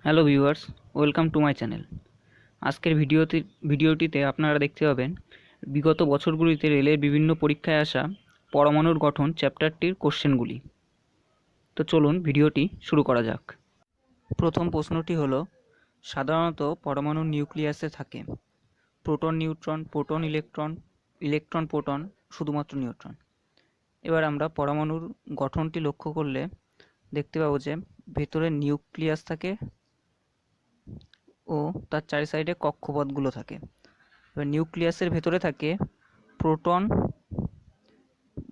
Hello viewers, welcome to my channel. আজকের ভিডিওটিতে আপনারা দেখতে পাবেন বিগত বছরগুলিতে রেলের বিভিন্ন পরীক্ষায় আসা পরমাণুর গঠন চ্যাপ্টারটির কোশ্চেনগুলি। তো চলুন ভিডিওটি শুরু করা যাক। প্রথম প্রশ্নটি হলো, সাধারণত পরমাণুর নিউক্লিয়াসে থাকে proton, neutron, proton, electron, electron, proton, শুধুমাত্র নিউট্রন। এবার আমরা পরমাণুর গঠনটি লক্ষ্য করলে দেখতে পাবো যে ভেতরে নিউক্লিয়াস থাকে ও তার চারি সাইডে কক্ষপথগুলো থাকে। এবার নিউক্লিয়াসের ভেতরে থাকে প্রোটন,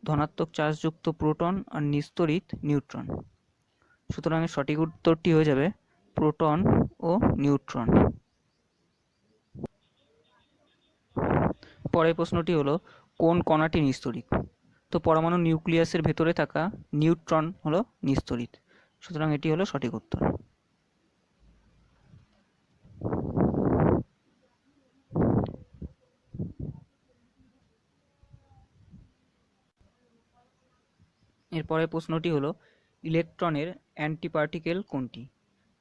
ধনাত্মক চার্জযুক্ত প্রোটন আর নিস্তড়িত নিউট্রন। সুতরাং এর সঠিক উত্তরটি হয়ে যাবে প্রোটন ও নিউট্রন। পরের প্রশ্নটি হলো, কোন কণাটি নিস্তড়িত? তো পরমাণু নিউক্লিয়াসের ভেতরে থাকা নিউট্রন হলো নিস্তড়িত, সুতরাং এটি হলো সঠিক উত্তর। এরপরের প্রশ্নটি হলো, ইলেকট্রনের অ্যান্টিপার্টিকেল কোনটি?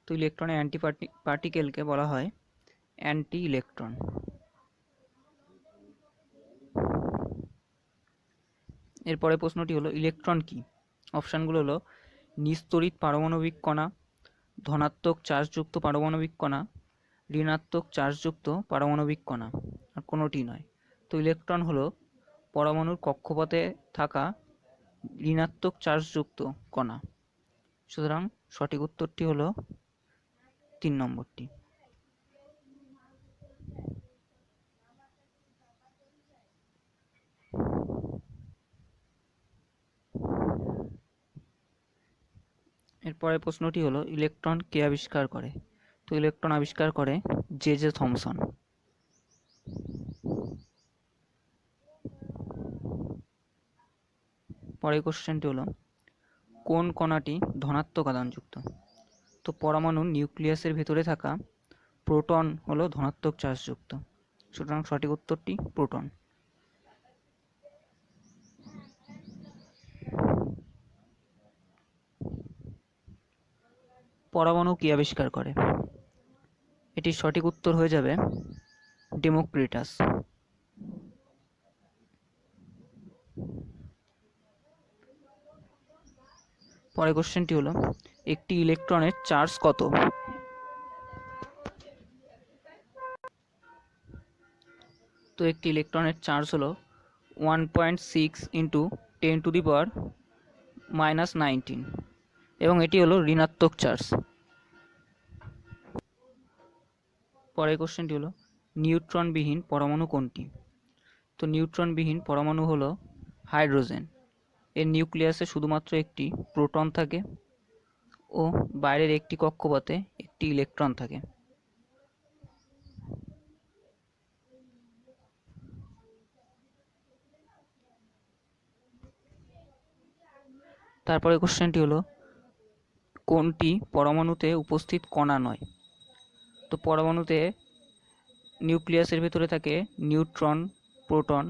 তো ইলেকট্রনের অ্যান্টিপার্টিকেলকে বলা হয় অ্যান্টি ইলেকট্রন। এরপরের প্রশ্নটি হলো, ইলেকট্রন কি? অপশানগুলো হলো নিস্তড়িত পারমাণবিক কণা, ধনাত্মক চার্জযুক্ত পারমাণবিক কণা, ঋণাত্মক চার্জযুক্ত পারমাণবিক কণা, আর কোনোটি নয়। তো ইলেকট্রন হলো পরমাণুর কক্ষপথে থাকা ঋণাত্মক চার্জযুক্ত কণা, সুতরাং সঠিক উত্তরটি হলো 3 নম্বরটি। এরপরের প্রশ্নটি হলো, ইলেকট্রন কে আবিষ্কার করে? তো ইলেকট্রন আবিষ্কার করে জে থমসন। পরের কোশ্চেনটি হলো, কোন কণাটি ধনাত্মক আধানযুক্ত? তো পরমাণুর নিউক্লিয়াসের ভেতরে থাকা প্রোটন হলো ধনাত্মক চার্জযুক্ত, সুতরাং সঠিক উত্তরটি প্রোটন। পরমাণু কি আবিষ্কার করে? এটির সঠিক উত্তর হয়ে যাবে ডেমোক্রিটাস। পরের কোশ্চেনটি হলো, একটি ইলেকট্রনের চার্জ কত? তো একটি ইলেকট্রনের চার্জ হলো 1.6 ইন্টু 10⁻⁻19 এবং এটি হলো ঋণাত্মক চার্জ। পরের কোশ্চেনটি হলো, নিউট্রনবিহীন পরমাণু কোনটি? তো নিউট্রনবিহীন পরমাণু হলো হাইড্রোজেন। এর নিউক্লিয়াসে শুধুমাত্র একটি প্রোটন থাকে ও বাইরের একটি কক্ষপথে একটি ইলেকট্রন থাকে। তারপরে কোশ্চেনটি হলো, কোনটি পরমাণুতে উপস্থিত কণা নয়? তো পরমাণুতে নিউক্লিয়াসের ভেতরে থাকে নিউট্রন, প্রোটন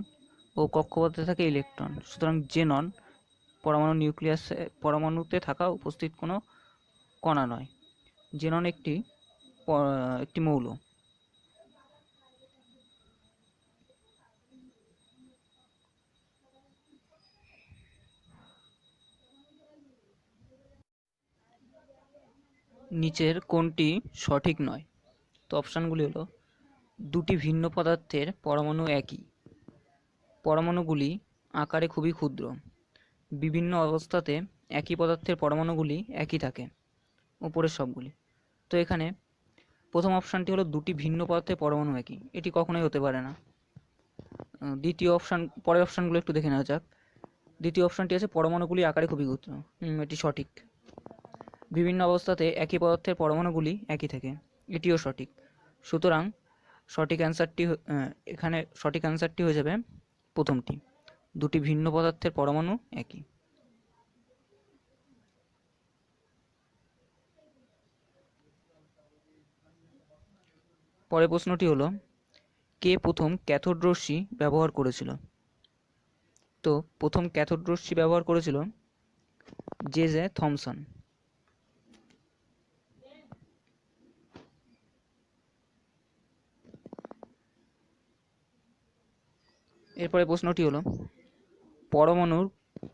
ও কক্ষপথে থাকে ইলেকট্রন, সুতরাং জেনন পরমাণুতে থাকা উপস্থিত কোনো কণা নয়। জেনন একটি মৌল। নিচের কোনটি সঠিক নয়? তো অপশানগুলি হলো, দুটি ভিন্ন পদার্থের পরমাণু একই, পরমাণুগুলি আকারে খুবই ক্ষুদ্র, বিভিন্ন অবস্থাতে একই পদার্থের পরমাণুগুলি একই থাকে, উপরের সবগুলি। তো এখানে প্রথম অপশানটি হলো দুটি ভিন্ন পদার্থের পরমাণু একই, এটি কখনোই হতে পারে না। দ্বিতীয় অপশান, পরের অপশানগুলো একটু দেখে নেওয়া যাক। দ্বিতীয় অপশানটি আছে পরমাণুগুলি আকারে খুবই ক্ষুদ্র, এটি সঠিক। বিভিন্ন অবস্থাতে একই পদার্থের পরমাণুগুলি একই থাকে, এটিও সঠিক। সুতরাং এখানে সঠিক অ্যান্সারটি হয়ে যাবে প্রথমটি, দুটি ভিন্ন পদার্থের পরমাণু একই। পরের প্রশ্নটি হলো, কে প্রথম ক্যাথোড রশ্মি ব্যবহার করেছিল? তো প্রথম ক্যাথোড রশ্মি ব্যবহার করেছিল জে থমসন। এরপরে প্রশ্নটি হলো, পরমাণুর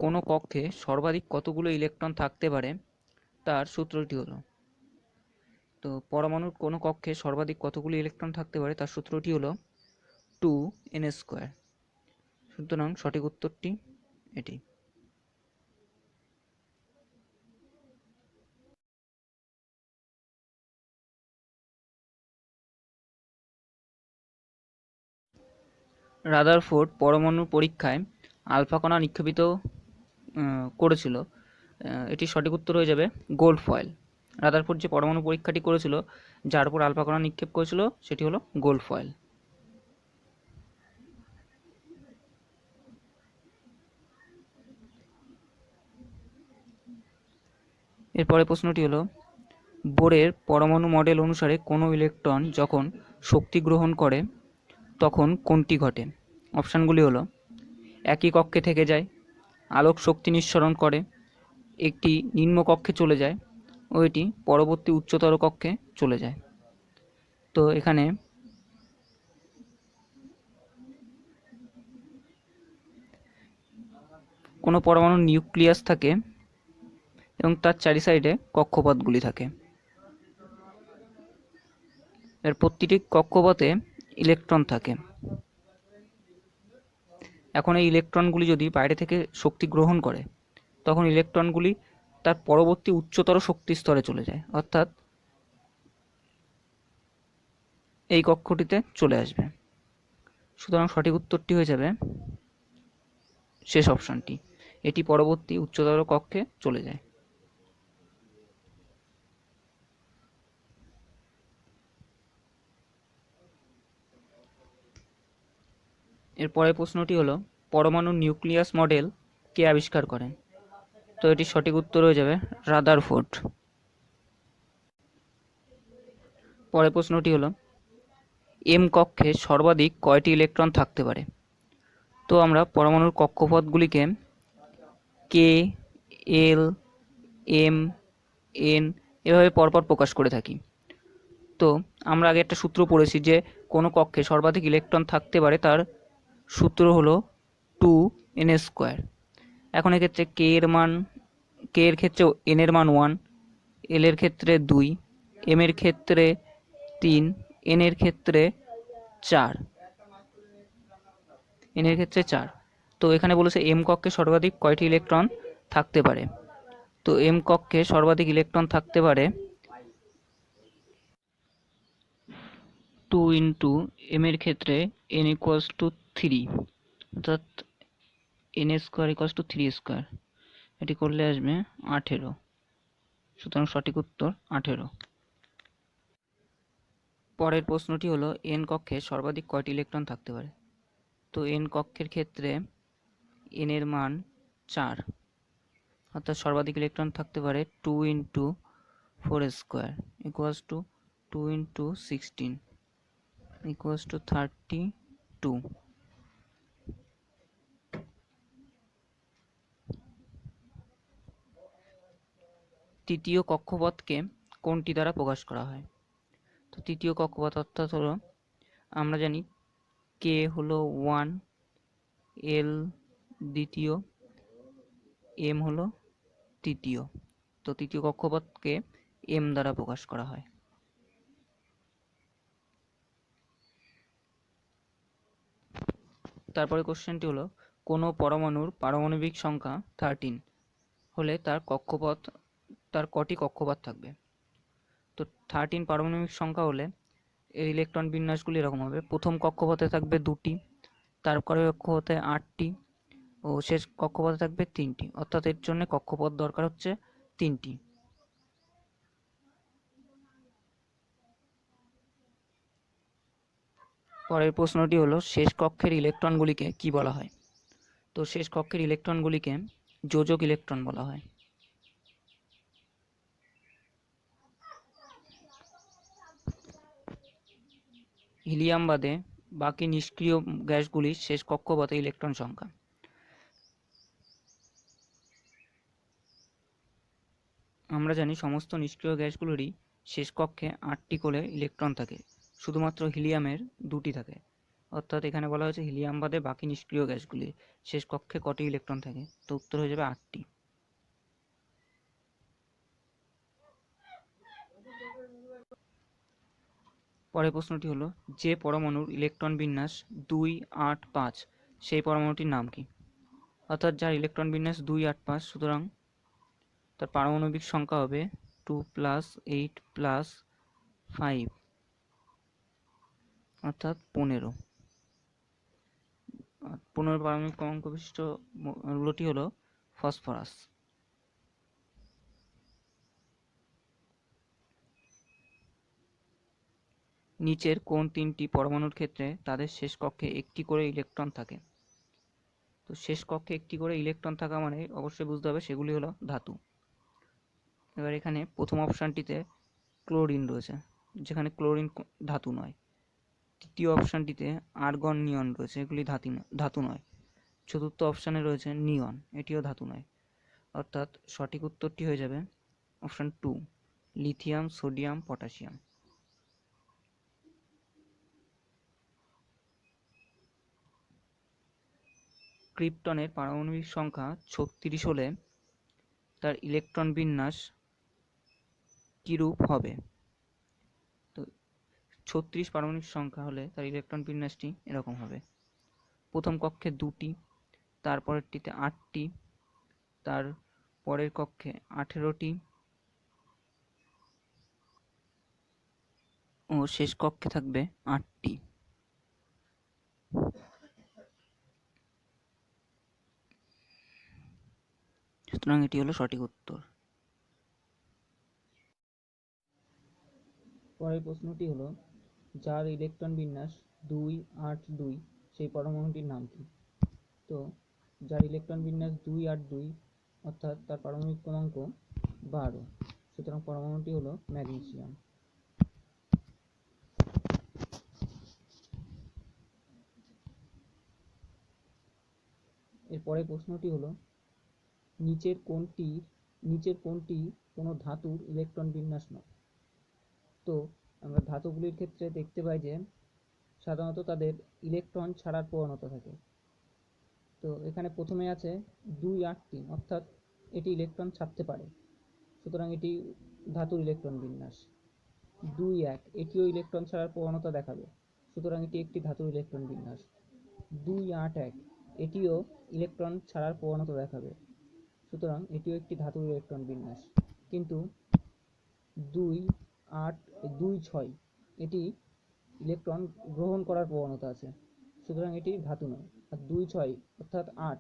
কোনো কক্ষে সর্বাধিক কতগুলো ইলেকট্রন থাকতে পারে তার সূত্রটি হলো। তো পরমাণুর কোনো কক্ষে সর্বাধিক কতগুলো ইলেকট্রন থাকতে পারে তার সূত্রটি হলো 2n²। সুতরাং সঠিক উত্তরটি এটি। রাদারফোর্ড পরমাণু পরীক্ষায় আলফা কণা নিক্ষেপিত করেছিল। এটি সঠিক উত্তর হয়ে যাবে গোল্ড ফয়েল। রাদারফোর্ড যে পরমাণু পরীক্ষাটি করেছিল যার উপর আলফা কণা নিক্ষেপ করেছিল সেটি হলো গোল্ড ফয়েল। এরপরে প্রশ্নটি হলো, বোরের পরমাণু মডেল অনুসারে কোনো ইলেকট্রন যখন শক্তি গ্রহণ করে তখন কোনটি ঘটে? অপশানগুলি হলো, একই কক্ষে থেকে যায়, আলোক শক্তি নিঃসরণ করে, একটি নিম্ন কক্ষে চলে যায় ও এটি পরবর্তী উচ্চতর কক্ষে চলে যায়। তো এখানে কোনো পরমাণুর নিউক্লিয়াস থাকে এবং তার চারি সাইডে কক্ষপথগুলি থাকে। এর প্রতিটি কক্ষপথে ইলেকট্রন থাকে। এখন এই ইলেকট্রনগুলি যদি বাইরে থেকে শক্তি গ্রহণ করে তখন ইলেকট্রনগুলি তার পরবর্তী উচ্চতর শক্তি স্তরে চলে যায়, অর্থাৎ এই কক্ষটিতে চলে আসবে। সুতরাং সঠিক উত্তরটি হয়ে যাবে শেষ অপশনটি, এটি পরবর্তী উচ্চতর কক্ষে চলে যায়। এর পরের প্রশ্নটি হলো, পরমাণুর নিউক্লিয়াস মডেল কে আবিষ্কার করেন? তো এটি সঠিক উত্তর হয়ে যাবে রাদারফোর্ড। পরের প্রশ্নটি হলো, এম কক্ষে সর্বাধিক কয়টি ইলেকট্রন থাকতে পারে? তো আমরা পরমাণুর কক্ষপথগুলিকে কে, এল, এম, এন এভাবে পরপর প্রকাশ করে থাকি। তো আমরা আগে একটা সূত্র পড়েছি যে কোনো কক্ষে সর্বাধিক ইলেকট্রন থাকতে পারে তার সূত্র হলো 2n²। এখন এক্ষেত্রে কে এর ক্ষেত্রে এন এর মান 1, এল এর ক্ষেত্রে 2, এম এর ক্ষেত্রে 3, এন এর ক্ষেত্রে 4, এন এর ক্ষেত্রে 4। তো এখানে বলেছে এম কক্ষে সর্বাধিক কয়টি ইলেকট্রন থাকতে পারে? তো এম কক্ষে সর্বাধিক ইলেকট্রন থাকতে পারে 2 ইন্টু এম এর ক্ষেত্রে n ইকুয়ালস টু 3, অর্থাৎ n² ইকুয়ালস টু 3²। এটি করলে আসবে 18। সুতরাং সঠিক উত্তর 18। পরের প্রশ্নটি হলো, এন কক্ষে সর্বাধিক কয়টি ইলেকট্রন থাকতে পারে? তো এন কক্ষের ক্ষেত্রে এন এর মান 4, অর্থাৎ সর্বাধিক ইলেকট্রন থাকতে পারে 2 into 4² equals to 2 into 16 equals to 32। তৃতীয় কক্ষপথকে কোনটি দ্বারা প্রকাশ করা হয়? তো তৃতীয় কক্ষপথ অর্থাৎ হলো, আমরা জানি কে হলো 1, এল দ্বিতীয়, এম হলো তৃতীয়। তো তৃতীয় কক্ষপথকে এম দ্বারা প্রকাশ করা হয়। তারপরে কোশ্চেনটি হলো, কোনো পরমাণুর পারমাণবিক সংখ্যা 13 হলে তার কটি কক্ষপথ থাকবে? তো 13 পারমাণবিক সংখ্যা হলে এর ইলেকট্রন বিন্যাসগুলি এরকম হবে, প্রথম কক্ষপথে থাকবে 2টি, তারপরে কক্ষপথে 8টি ও শেষ কক্ষপথে থাকবে 3টি, অর্থাৎ এর জন্য কক্ষপথ দরকার হচ্ছে 3টি। পরের প্রশ্নটি হলো, শেষ কক্ষের ইলেকট্রনগুলিকে কি বলা হয়? তো শেষ কক্ষের ইলেকট্রনগুলিকে যোজক ইলেকট্রন বলা হয়। হিলিয়াম বাদে বাকি নিষ্ক্রিয় গ্যাসগুলির শেষ কক্ষপথে ইলেকট্রন সংখ্যা। আমরা জানি সমস্ত নিষ্ক্রিয় গ্যাসগুলোরই শেষ কক্ষে 8টি করে ইলেকট্রন থাকে, শুধুমাত্র হিলিয়ামের 2টি থাকে। অর্থাৎ এখানে বলা হয়েছে হিলিয়াম বাদে বাকি নিষ্ক্রিয় গ্যাসগুলির শেষ কক্ষে কটি ইলেকট্রন থাকে, তো উত্তর হয়ে যাবে 8টি। পরের প্রশ্নটি হলো, যে পরমাণুর ইলেকট্রন বিন্যাস 2, 8, 5 সেই পরমাণুটির নাম কি? অর্থাৎ যার ইলেকট্রন বিন্যাস 2, 8, 5, সুতরাং তার পারমাণবিক সংখ্যা হবে 2+8+5 অর্থাৎ 15। 15 পারমাণবিক ক্রমাঙ্ক বিশিষ্ট মৌলটি হলো ফসফরাস। নিচের কোন তিনটি পরমাণুর ক্ষেত্রে তাদের শেষ কক্ষে একটি করে ইলেকট্রন থাকে? তো শেষ কক্ষে একটি করে ইলেকট্রন থাকা মানে অবশ্যই বুঝতে হবে সেগুলি হলো ধাতু। এবার এখানে প্রথম অপশানটিতে ক্লোরিন রয়েছে, যেখানে ক্লোরিন ধাতু নয়। তৃতীয় অপশানটিতে আর্গন নিয়ন রয়েছে, এগুলি ধাতু নয়। চতুর্থ অপশানে রয়েছে নিয়ন, এটিও ধাতু নয়। অর্থাৎ সঠিক উত্তরটি হয়ে যাবে অপশান 2, লিথিয়াম, সোডিয়াম, পটাশিয়াম। ক্রিপ্টনের পারমাণবিক সংখ্যা 36 হলে তার ইলেকট্রন বিন্যাস কিরূপ হবে? তো 36 পারমাণবিক সংখ্যা হলে তার ইলেকট্রন বিন্যাসটি এরকম হবে: প্রথম কক্ষে 2টি, তারপরেরটিতে 8টি, তার পরের কক্ষে 18টি ও শেষ কক্ষে থাকবে 8টি। সুতরাং এটি হলো সঠিক উত্তর। পরের প্রশ্নটি হলো, যার ইলেকট্রন বিন্যাস 2, 8, 2 সেই পরমাণুটির নাম কি? তো যার ইলেকট্রন বিন্যাস 2, 8, 2 অর্থাৎ তার পারমাণবিক ক্রমাঙ্ক 12, সুতরাং পরমাণুটি হলো ম্যাগনেসিয়াম। এর পরের প্রশ্নটি হলো, নিচের কোনটি কোনো ধাতুর ইলেকট্রন বিন্যাস নয়? তো আমরা ধাতুগুলির ক্ষেত্রে দেখতে পাই যে সাধারণত তাদের ইলেকট্রন ছাড়ার প্রবণতা থাকে। তো এখানে প্রথমে আছে 2, 8, 3 অর্থাৎ এটি ইলেকট্রন ছাড়তে পারে, সুতরাং এটি ধাতুর ইলেকট্রন বিন্যাস। 2, 1 এটিও ইলেকট্রন ছাড়ার প্রবণতা দেখাবে, সুতরাং এটি একটি ধাতুর ইলেকট্রন বিন্যাস। 2, 8, 1 এটিও ইলেকট্রন ছাড়ার প্রবণতা দেখাবে, সুতরাং এটিও একটি ধাতুর ইলেকট্রন বিন্যাস। কিন্তু 2, 6 এটি ইলেকট্রন গ্রহণ করার প্রবণতা আছে, সুতরাং এটি ধাতু নয়। আর 2, 6 অর্থাৎ 8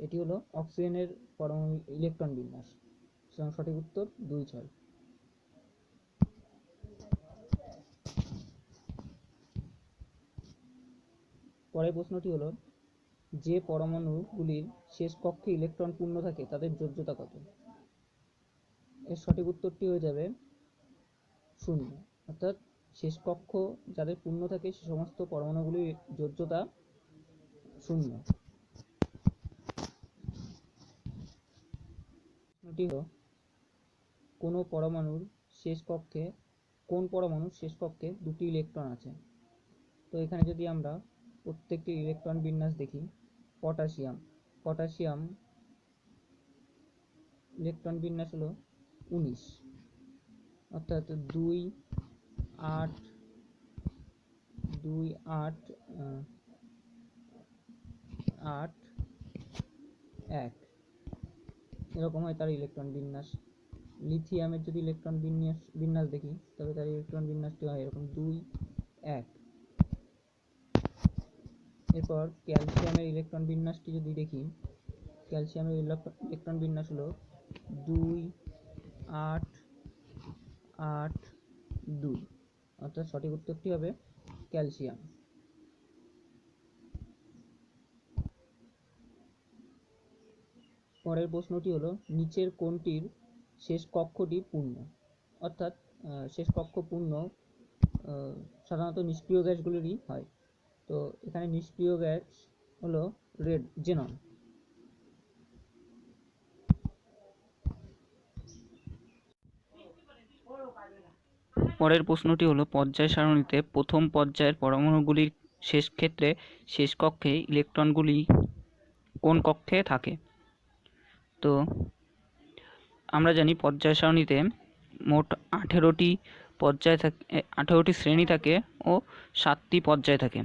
এটি হলো অক্সিজেনের পরমাণু ইলেকট্রন বিন্যাস, সুতরাং সঠিক উত্তর 2, 6। পরের প্রশ্নটি হলো, যে পরমাণুগুলির শেষ কক্ষে ইলেকট্রন পূর্ণ থাকে তাদের যোজ্যতা কত? এর সঠিক উত্তরটি হয়ে যাবে 0, অর্থাৎ শেষ কক্ষ যাদের পূর্ণ থাকে সে সমস্ত পরমাণুগুলির যোজ্যতা 0। প্রশ্নটি হলো, কোন পরমাণুর শেষ কক্ষে 2টি ইলেকট্রন আছে? তো এখানে যদি আমরা প্রত্যেকটি ইলেকট্রন বিন্যাস দেখি, পটাশিয়াম ইলেকট্রন বিন্যাস হলো 19, অর্থাৎ 2, 8, 8, 1 এরকম হয় তার ইলেকট্রন বিন্যাস। লিথিয়ামের যদি ইলেকট্রন বিন্যাস দেখি, তবে তার ইলেকট্রন বিন্যাসটি হয় এরকম 2, 1। এরপর ক্যালসিয়ামের ইলেকট্রন বিন্যাসটি যদি দেখি, ক্যালসিয়ামের ইলেকট্রন বিন্যাস হলো 2, 8, 8, 2 অর্থাৎ সঠিক উত্তরটি হবে ক্যালসিয়াম। পরের প্রশ্নটি হলো, নিচের কোনটির শেষ কক্ষটি পূর্ণ? অর্থাৎ শেষ কক্ষ পূর্ণ সাধারণত নিষ্ক্রিয় গ্যাসগুলিরই হয়। তো এখানে নিষ্ক্রিয় গ্যাস হলো জেনন। পরের প্রশ্নটি হলো, পর্যায় সারণীতে প্রথম পর্যায়ের পরমাণুগুলির শেষ ক্ষেত্রে শেষ কক্ষে ইলেকট্রনগুলি কোন কক্ষে থাকে? তো আমরা জানি পর্যায় সারণীতে মোট 18টি পর্যায় থাকে, 18টি শ্রেণী থাকে ও 7টি পর্যায় থাকে।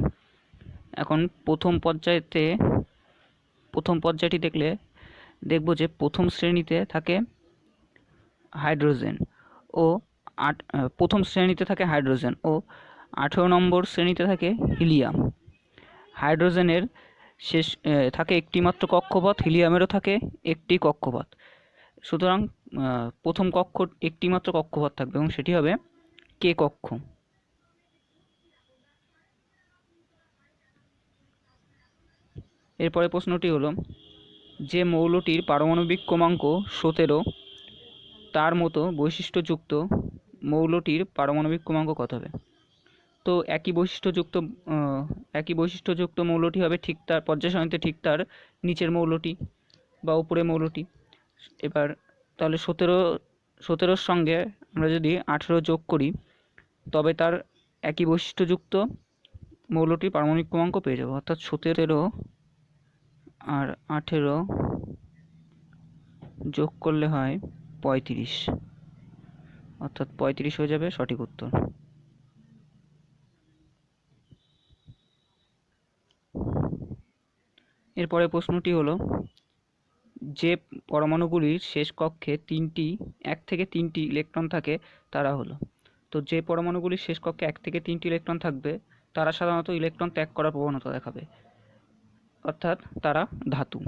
এখন প্রথম পর্যায়টি দেখব যে প্রথম শ্রেণীতে থাকে হাইড্রোজেন ও প্রথম শ্রেণীতে থাকে হাইড্রোজেন ও 18 নম্বর শ্রেণীতে থাকে হিলিয়াম। হাইড্রোজেনের শেষ থাকে একটি মাত্র কক্ষপথ, হিলিয়ামেরও থাকে একটি কক্ষপথ। সুতরাং প্রথম কক্ষ একটি মাত্র কক্ষপথ থাকবে এবং সেটি হবে কে কক্ষ। এরপরে প্রশ্নটি হলো, যে মৌলটির পারমাণবিক ক্রমাঙ্ক 17 তার মতো বৈশিষ্ট্যযুক্ত মৌলটির পারমাণবিক ক্রমাঙ্ক কত হবে? তো একই বৈশিষ্ট্যযুক্ত মৌলটি হবে ঠিক তার পর্যায় সারণীতে ঠিক তার নিচের মৌলটি বা উপরে মৌলটি। এবার তাহলে 17 সঙ্গে আমরা যদি 18 যোগ করি তবে তার একই বৈশিষ্ট্যযুক্ত মৌলটির পারমাণবিক ক্রমাঙ্ক পেয়ে যাব, অর্থাৎ 17 আর 18 যোগ করলে হয় 35, অর্থাৎ 35 হয়ে যাবে সঠিক উত্তর। এরপরে প্রশ্নটি হলো, যে পরমাণুগুলির শেষ কক্ষে 1 থেকে 3টি ইলেকট্রন থাকে তারা হলো। তো যে পরমাণুগুলির শেষ কক্ষে 1 থেকে 3টি ইলেকট্রন থাকবে তারা সাধারণত ইলেকট্রন ত্যাগ করার প্রবণতা দেখাবে, অর্থাৎ তারা ধাতু।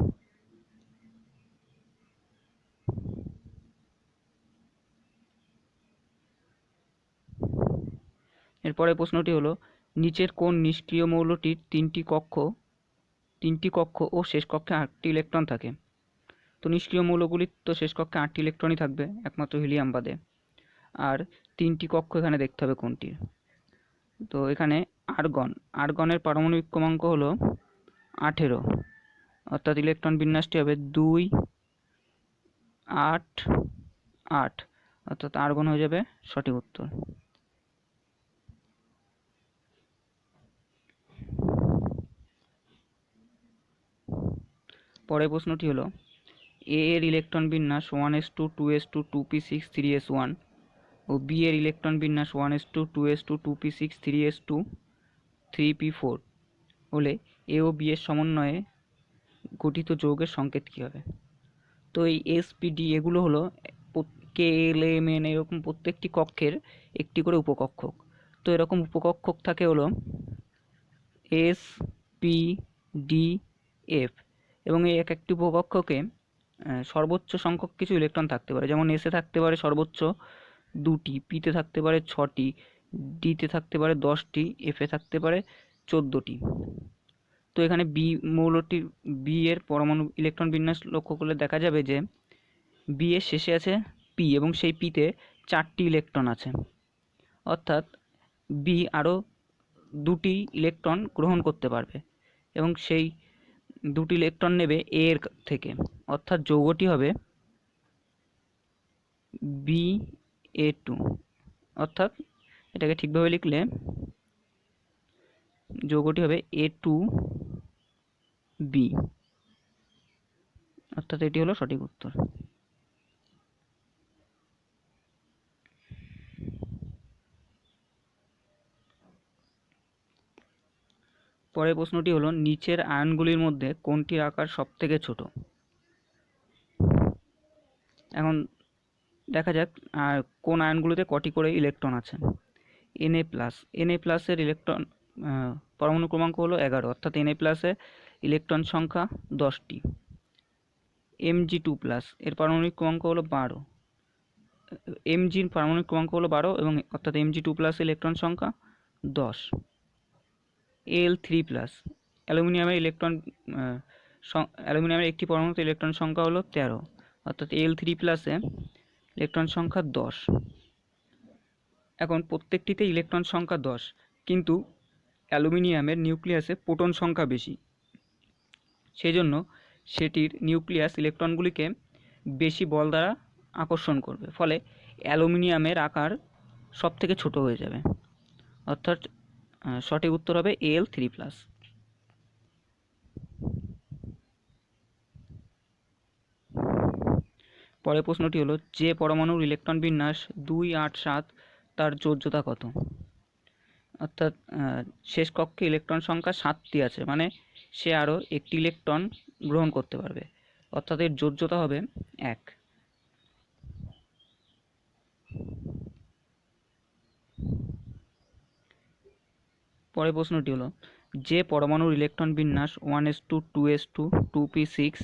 এরপরে প্রশ্নটি হলো, নিচের কোন নিষ্ক্রিয় মৌলটির 3টি কক্ষ ও শেষ কক্ষে 8টি ইলেকট্রন থাকে? তো নিষ্ক্রিয় মৌলগুলির তো শেষ কক্ষে 8টি ইলেকট্রনই থাকবে একমাত্র হিলিয়াম বাদে, আর 3টি কক্ষ এখানে দেখতে হবে কোনটির। তো এখানে আর্গনের পারমাণবিক ক্রমাঙ্ক হলো 18, অর্থাৎ ইলেকট্রন বিন্যাসটি হবে 2 8 8, অর্থাৎ আর্গন হয়ে যাবে সঠিক উত্তর। পরের প্রশ্নটি হলো, এ এর ইলেকট্রন বিন্যাস 1s2 2s2 2p6 3s1 ও বি এর ইলেকট্রন বিন্যাস 1s2 2s2 2p6 3s2 3p4 হলে এ ও বি এর সমন্বয়ে গঠিত যৌগের সংকেত কী হবে? তো এই এসপিডি এগুলো হলো কে এল এম এন এরকম প্রত্যেকটি কক্ষের একটি করে উপকক্ষক। তো এরকম উপকক্ষক থাকে হলো এস পি ডি এফ, এবং এই এক একটি উপকক্ষকে সর্বোচ্চ সংখ্যক কিছু ইলেকট্রন থাকতে পারে, যেমন এসে থাকতে পারে সর্বোচ্চ 2টি, পিতে থাকতে পারে 6টি, ডিতে থাকতে পারে 10টি, এফে থাকতে পারে 14টি। তো এখানে বি এর পরমাণু ইলেকট্রন বিন্যাস লক্ষ্য করলে দেখা যাবে যে বি এর শেষে আছে পি এবং সেই পিতে 4টি ইলেকট্রন আছে, অর্থাৎ বি আরও 2টি ইলেকট্রন গ্রহণ করতে পারবে এবং সেই 2টি ইলেকট্রন নেবে এ এর থেকে, অর্থাৎ যৌগটি হবে Ba2, অর্থাৎ এটাকে ঠিকভাবে লিখলে যৌগটি হবে A2B, অর্থাৎ এটি হলো সঠিক উত্তর। পরের প্রশ্নটি হলো, নিচের আয়নগুলির মধ্যে কোনটির আকার সবথেকে ছোট? এখন দেখা যাক কোন আয়নগুলোতে কটি করে ইলেকট্রন আছে। Na প্লাসের ইলেকট্রন পরমাণু ক্রমাঙ্ক হলো 11, অর্থাৎ Na প্লাসে ইলেকট্রন সংখ্যা 10টি। Mg2 প্লাস এর পারমাণবিক ক্রমাঙ্ক হলো 12, Mgর পারমাণবিক ক্রমাঙ্ক হলো 12 এবং অর্থাৎ Mg2 প্লাস ইলেকট্রন সংখ্যা 10। Al3 প্লাস অ্যালুমিনিয়ামের একটি পরমাণুতে ইলেকট্রন সংখ্যা হলো 13, অর্থাৎ Al3 প্লাসে ইলেকট্রন সংখ্যা 10। এখন প্রত্যেকটিতে ইলেকট্রন সংখ্যা 10, কিন্তু অ্যালুমিনিয়ামের নিউক্লিয়াসে প্রোটন সংখ্যা বেশি, সেই জন্য সেটির নিউক্লিয়াস ইলেকট্রনগুলিকে বেশি বল দ্বারা আকর্ষণ করবে, ফলে অ্যালুমিনিয়ামের আকার সবথেকে ছোট হয়ে যাবে, অর্থাৎ সঠিক উত্তর হবে Al3+। পরের প্রশ্নটি হলো, যে পরমাণুর ইলেকট্রন বিন্যাস 2, 8, 7 তার যোজ্যতা কত? অর্থাৎ শেষ কক্ষে ইলেকট্রন সংখ্যা 7টি আছে, মানে সে আরও একটি ইলেকট্রন গ্রহণ করতে পারবে, অর্থাৎ এর যোজ্যতা হবে 1। পরের প্রশ্নটি হলো, যে পরমাণুর ইলেকট্রন বিন্যাস 1s2, 2s2, 2p6,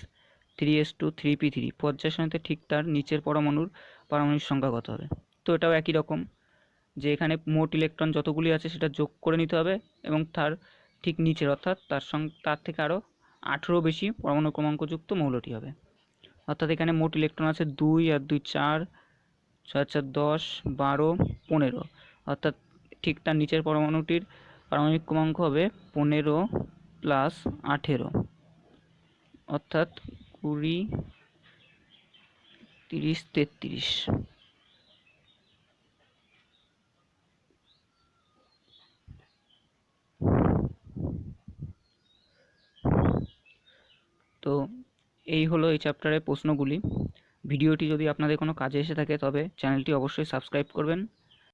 3s2, 3p3 পর্যায় সারণীতে ঠিক তার নিচের পরমাণুর পারমাণবিক সংখ্যা কত হবে? তো এটাও একই রকম, যে এখানে মোট ইলেকট্রন যতগুলি আছে সেটা যোগ করে নিতে হবে এবং তার ঠিক নিচের অর্থাৎ তার থেকে আরও 18 বেশি পরমাণু ক্রমাঙ্কযুক্ত মৌলটি হবে। অর্থাৎ এখানে মোট ইলেকট্রন আছে 2 আর 2 4, 6 4 10, 12, 15, অর্থাৎ ঠিক তার নিচের পরমাণুটির পারমাণবিক ক্রমাঙ্ক হবে 15 + 18, অর্থাৎ 20, 30, 33। তো এই হলো এই চ্যাপ্টারের প্রশ্নগুলি। ভিডিওটি যদি আপনাদের কোনো কাজে এসে থাকে তবে চ্যানেলটি অবশ্যই সাবস্ক্রাইব করবেন।